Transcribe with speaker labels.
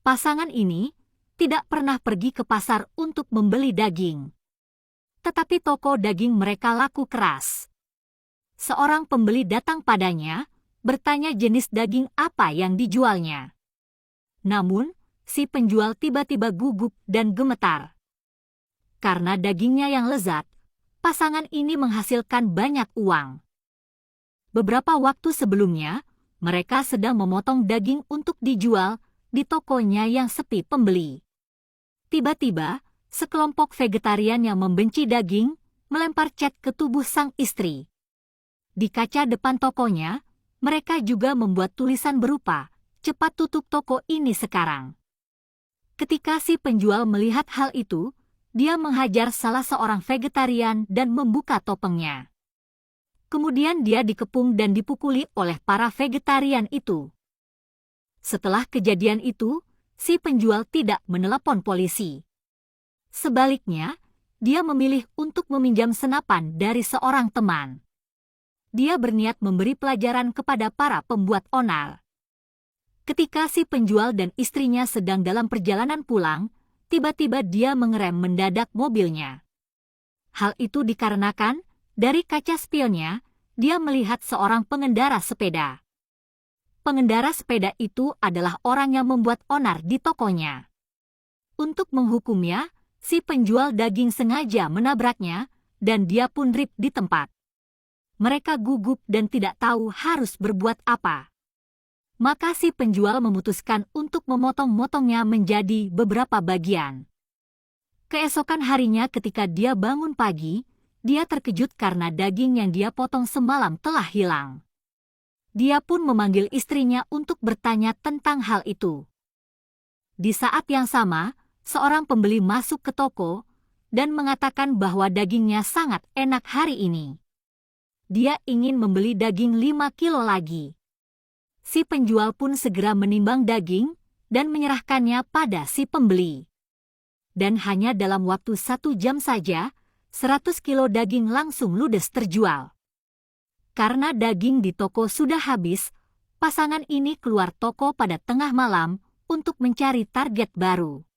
Speaker 1: Pasangan ini tidak pernah pergi ke pasar untuk membeli daging. Tetapi toko daging mereka laku keras. Seorang pembeli datang padanya, bertanya jenis daging apa yang dijualnya. Namun, si penjual tiba-tiba gugup dan gemetar. Karena dagingnya yang lezat, pasangan ini menghasilkan banyak uang. Beberapa waktu sebelumnya, mereka sedang memotong daging untuk dijual di tokonya yang sepi pembeli. Tiba-tiba, sekelompok vegetarian yang membenci daging melempar cat ke tubuh sang istri. Di kaca depan tokonya, mereka juga membuat tulisan berupa, "Cepat tutup toko ini sekarang." Ketika si penjual melihat hal itu, dia menghajar salah seorang vegetarian dan membuka topengnya. Kemudian dia dikepung dan dipukuli oleh para vegetarian itu. Setelah kejadian itu, si penjual tidak menelepon polisi. Sebaliknya, dia memilih untuk meminjam senapan dari seorang teman. Dia berniat memberi pelajaran kepada para pembuat onar. Ketika si penjual dan istrinya sedang dalam perjalanan pulang, tiba-tiba dia mengerem mendadak mobilnya. Hal itu dikarenakan, dari kaca spionnya, dia melihat seorang pengendara sepeda. Pengendara sepeda itu adalah orang yang membuat onar di tokonya. Untuk menghukumnya, si penjual daging sengaja menabraknya, dan dia pun rip di tempat. Mereka gugup dan tidak tahu harus berbuat apa. Maka si penjual memutuskan untuk memotong-motongnya menjadi beberapa bagian. Keesokan harinya ketika dia bangun pagi, dia terkejut karena daging yang dia potong semalam telah hilang. Dia pun memanggil istrinya untuk bertanya tentang hal itu. Di saat yang sama, seorang pembeli masuk ke toko dan mengatakan bahwa dagingnya sangat enak hari ini. Dia ingin membeli daging 5 kilo lagi. Si penjual pun segera menimbang daging dan menyerahkannya pada si pembeli. Dan hanya dalam waktu 1 jam saja, 100 kilo daging langsung ludes terjual. Karena daging di toko sudah habis, pasangan ini keluar toko pada tengah malam untuk mencari target baru.